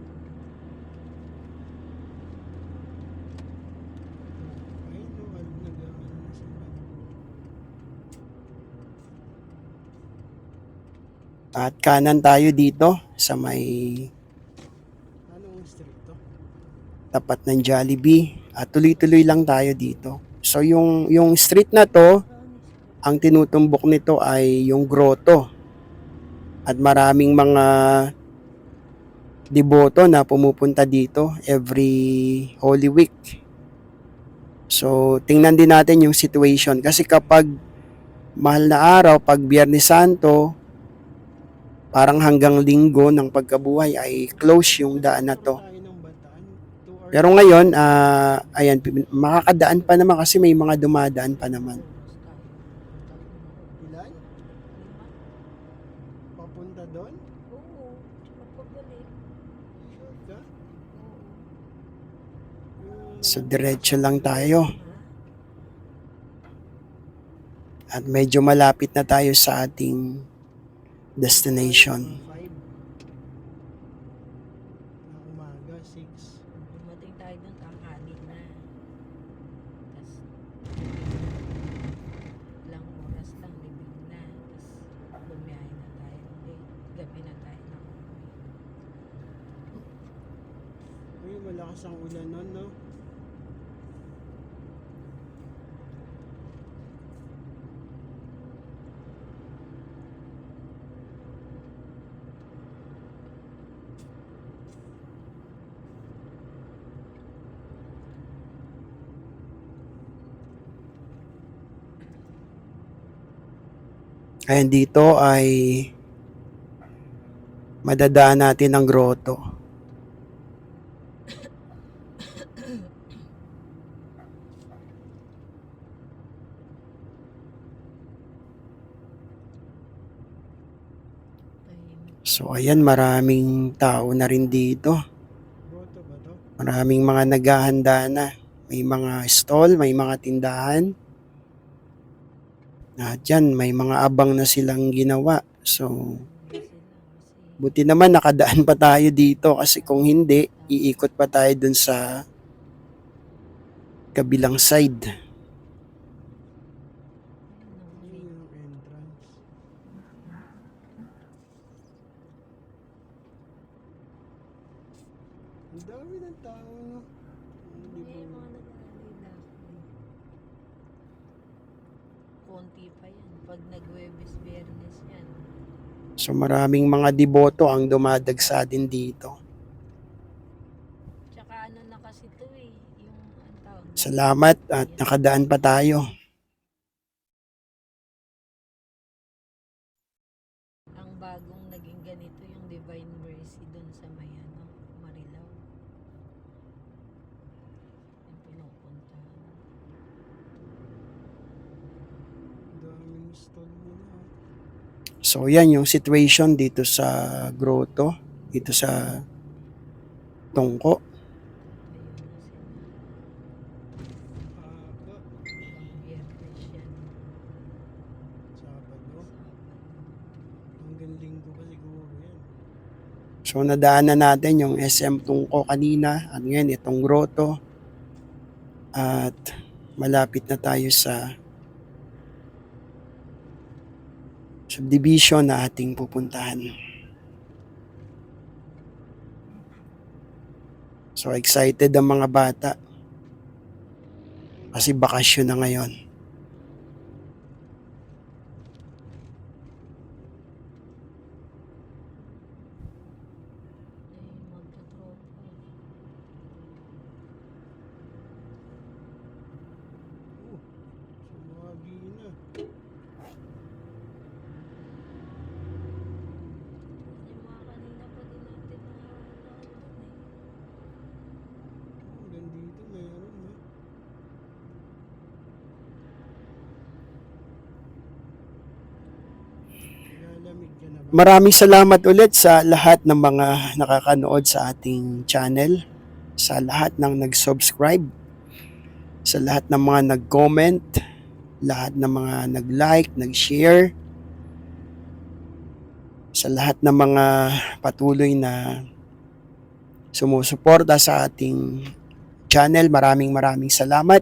Ayun no, nag-ano na sila. At kanan tayo dito sa may Anong street to? tapat ng Jollibee. At tuloy-tuloy lang tayo dito. So yung street na to, ang tinutumbok nito ay yung grotto. At maraming mga deboto na pumupunta dito every Holy Week. So tingnan din natin yung situation kasi kapag mahal na araw, pag Biyernes Santo, parang hanggang Linggo ng pagkabuhay ay close yung daan na to. Tayo ng Bataan. 2 hours. Pero ngayon, ayan, makakadaan pa naman kasi may mga dumadaan pa naman. Ilan? Papunta doon? Oo, tsaka pabalik. Sure ka? Oo. Yung So diretso lang tayo. At medyo malapit na tayo sa ating destination. 5 na umaga, 6. Dumating tayo doon, tanghali na. Tapos, ilang oras lang, libing na. Tapos, bumiyahe na tayo ulit. Gabi na tayo na Uy, malakas ang ulan nun, no? Ayan dito ay madadaan natin ang grotto. tahimik. So ayan, maraming tao na rin dito. Boto ba to? Maraming mga naghahanda na. May mga stall, may mga tindahan. At yan, may mga abang na silang ginawa. So, Hindi sila kasi buti naman nakadaan pa tayo dito kasi kung hindi, iikot pa tayo dun sa kabilang side. Yun yung entrance. Ang dami ng tao, no? Hindi eh, ba? mga nag-aalila. Konti pa yan. Pag nag-Webes, Biyernes yan. So maraming mga deboto ang dumadagsa din dito. Tsaka ano na kasi to eh. Yung, ang tawag doon? Salamat at nakadaan pa tayo. Ang bagong naging ganito yung Divine Mercy dun sa may ano, Marilao. Yung pinupuntahan. Ang daming stall nila. So yan yung situation dito sa grotto, dito sa Tungko. Ayun na sila. Aga, Pang Biyernes yan. Sabado. Sabado. So nadaanan natin yung SM Tungko kanina at ngayon itong grotto at malapit na tayo sa subdivision na ating pupuntahan. So excited ang mga bata kasi bakasyon na ngayon. Ay, magkatropa. Sumagi na. Yung mga kanina pa din natin na doon eh. Hanggang dito meron na. Lalamig ka na ba? Maraming salamat ulit sa lahat ng mga nakakanood sa ating channel, sa lahat ng nag-subscribe, sa lahat ng mga nag-comment, lahat ng mga nag-like, nag-share, sa lahat ng mga patuloy na sumusuporta sa ating channel. Maraming salamat.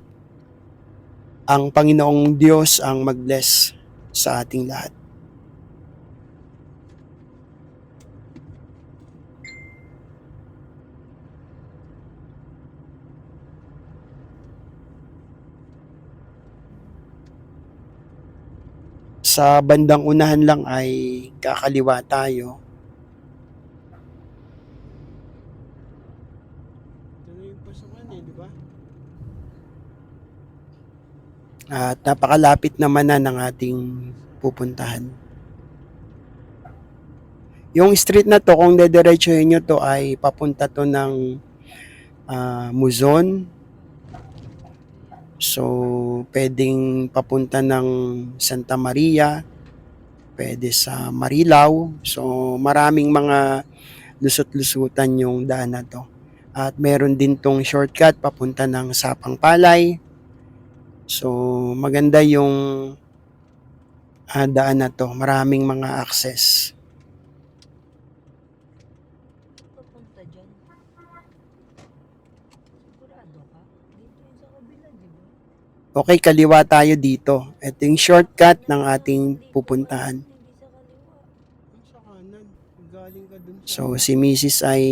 Ang Panginoong Diyos ang mag-bless sa ating lahat. Sa bandang unahan lang ay kakaliwa tayo. Ito na yung pasukan eh, di ba? At napakalapit naman na ng ating pupuntahan. Yung street na to, kung dediretsuhin nyo to ay papunta to ng Muzon. So, pwedeng papunta ng Santa Maria, pwede sa Marilao. So, maraming mga lusot-lusutan yung daan na to. At meron din tong shortcut papunta ng Sapang Palay. So, maganda yung daan na to. Maraming mga access. Papunta dyan. Sigurado ka? Dito yung sa kabila, di ba? Okay, kaliwa tayo dito. Ito yung shortcut ng ating pupuntahan. Hindi sa kaliwa. Ang sa kanan. Kung galing ka dun sa... So, si Mrs. ay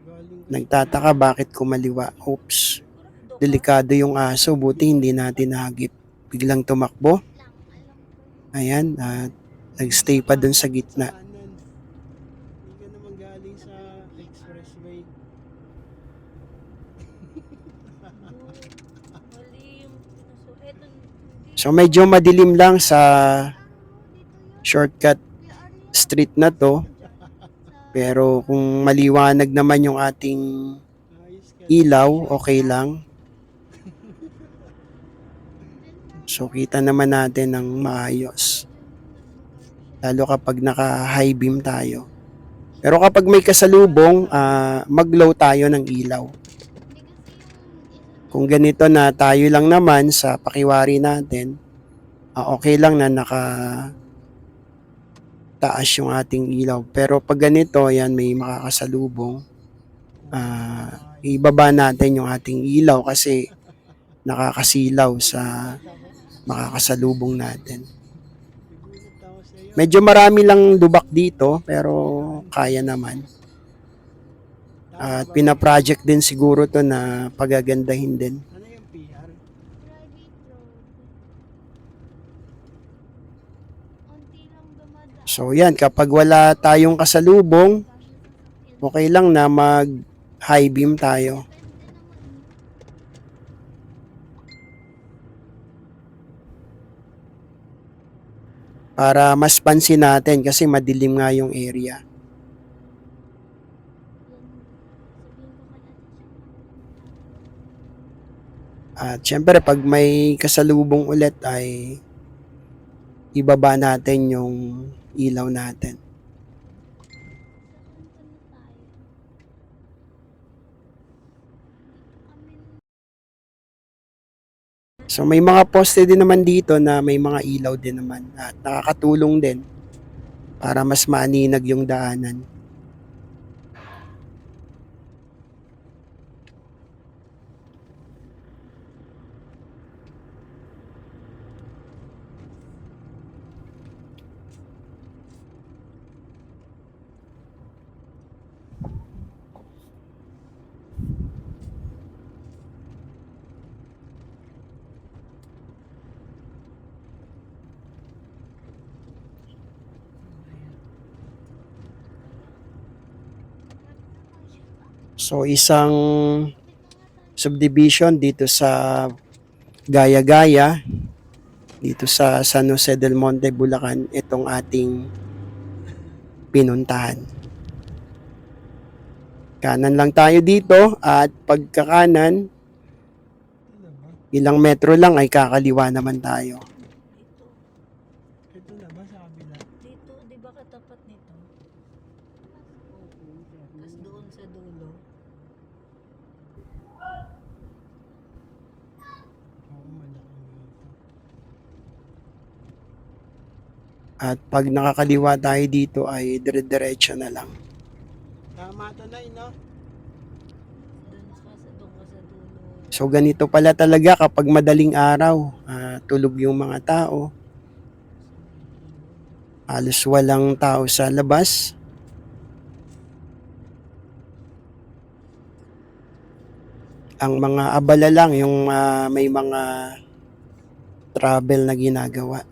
galing ka nagtataka bakit kumaliwa. Oops, Sigurado ka? delikado yung aso. Buti hindi natin nahagip. Biglang tumakbo. Ayan, at nagstay pa dun sa gitna. kanan. Hindi ka naman galing sa expressway. Mali yung pinaso. Eto, hindi. So, medyo madilim lang sa shortcut street na to. Pero kung maliwanag naman yung ating Ayos ka. ilaw, okay lang. So, kita naman natin ng maayos. Lalo kapag naka-high beam tayo. Pero kapag may kasalubong, mag-low tayo ng ilaw. Kung ganito na tayo lang naman sa pakiwari natin, okay lang na naka-taas yung ating ilaw. Pero pag ganito, yan may makakasalubong, ibaba natin yung ating ilaw kasi nakakasilaw sa makakasalubong natin. Nagulat ako sa'yo. Medyo marami lang lubak dito pero kaya naman. Tama At ba? pina-project din siguro to na pagagandahin din. Ano yung PR? So yan, kapag wala tayong kasalubong, okay lang na mag high beam tayo. Para mas pansin natin kasi madilim nga yung area. At syempre pag may kasalubong ulit ay ibaba natin yung ilaw natin. So may mga poste din naman dito na may mga ilaw din naman at nakakatulong din para mas maaninag yung daanan. So isang subdivision dito sa Gaya-Gaya, dito sa San Jose del Monte, Bulacan, itong ating pinuntahan. Kanan lang tayo dito at pagkakanan, Ito na ba? ilang metro lang ay kakaliwa naman tayo. Ito. Ito na ba sa kabila? Dito, di ba katapat nito? Tapos doon sa dulo. Oo, malaki na ito. At pag nakakaliwa tayo dito ay dire-diretso na lang. Tama ito na no? Doon ka sa dulo. So ganito pala talaga kapag madaling araw, tulog yung mga tao. Halos walang tao sa labas. Ang mga abala lang yung may mga travel na ginagawa.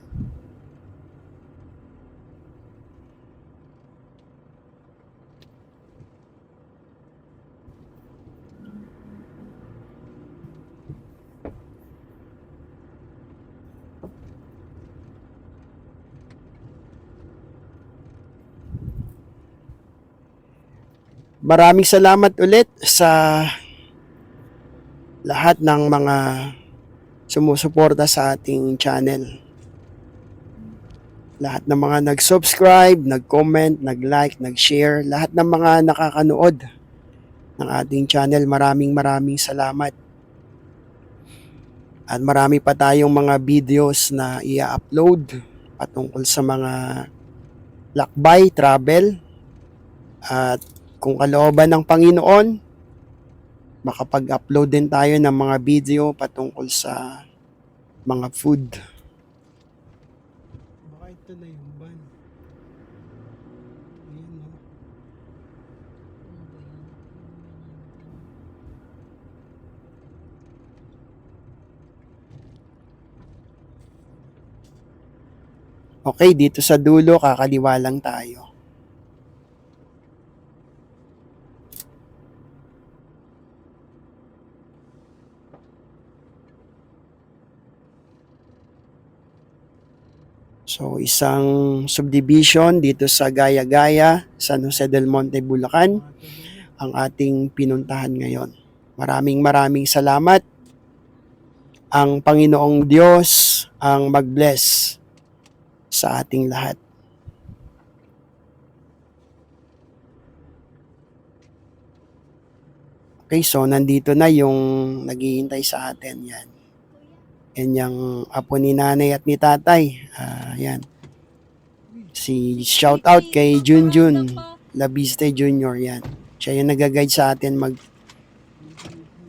Maraming salamat ulit sa lahat ng mga sumusuporta sa ating channel. Lahat ng mga nag-subscribe, nag-comment, nag-like, nag-share, lahat ng mga nakakanood ng ating channel, maraming salamat. At marami pa tayong mga videos na i-upload patungkol sa mga lakbay, travel, at kung kalooban ng Panginoon, makapag-upload din tayo ng mga video patungkol sa mga food. Baka ito na yung van. Ayan no? Ano ba yan? Okay, dito sa dulo, kakaliwa lang tayo. So, isang subdivision dito sa Gaya-Gaya, San Jose del Monte, Bulacan, Mga tuloy na. ang ating pinuntahan ngayon. Maraming salamat. Ang Panginoong Diyos ang mag-bless sa ating lahat. Okay, so nandito na yung naghihintay sa atin. Yan. Yan yung apo ni nanay at ni tatay. Yan. Si shout out kay Junjun Labiste Jr. Yan. Siya yung nag-guide sa atin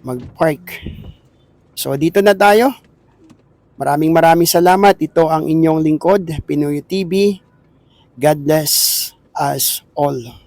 mag-park. So dito na tayo. Maraming salamat. Ito ang inyong lingkod, Pinoy TV. God bless us all.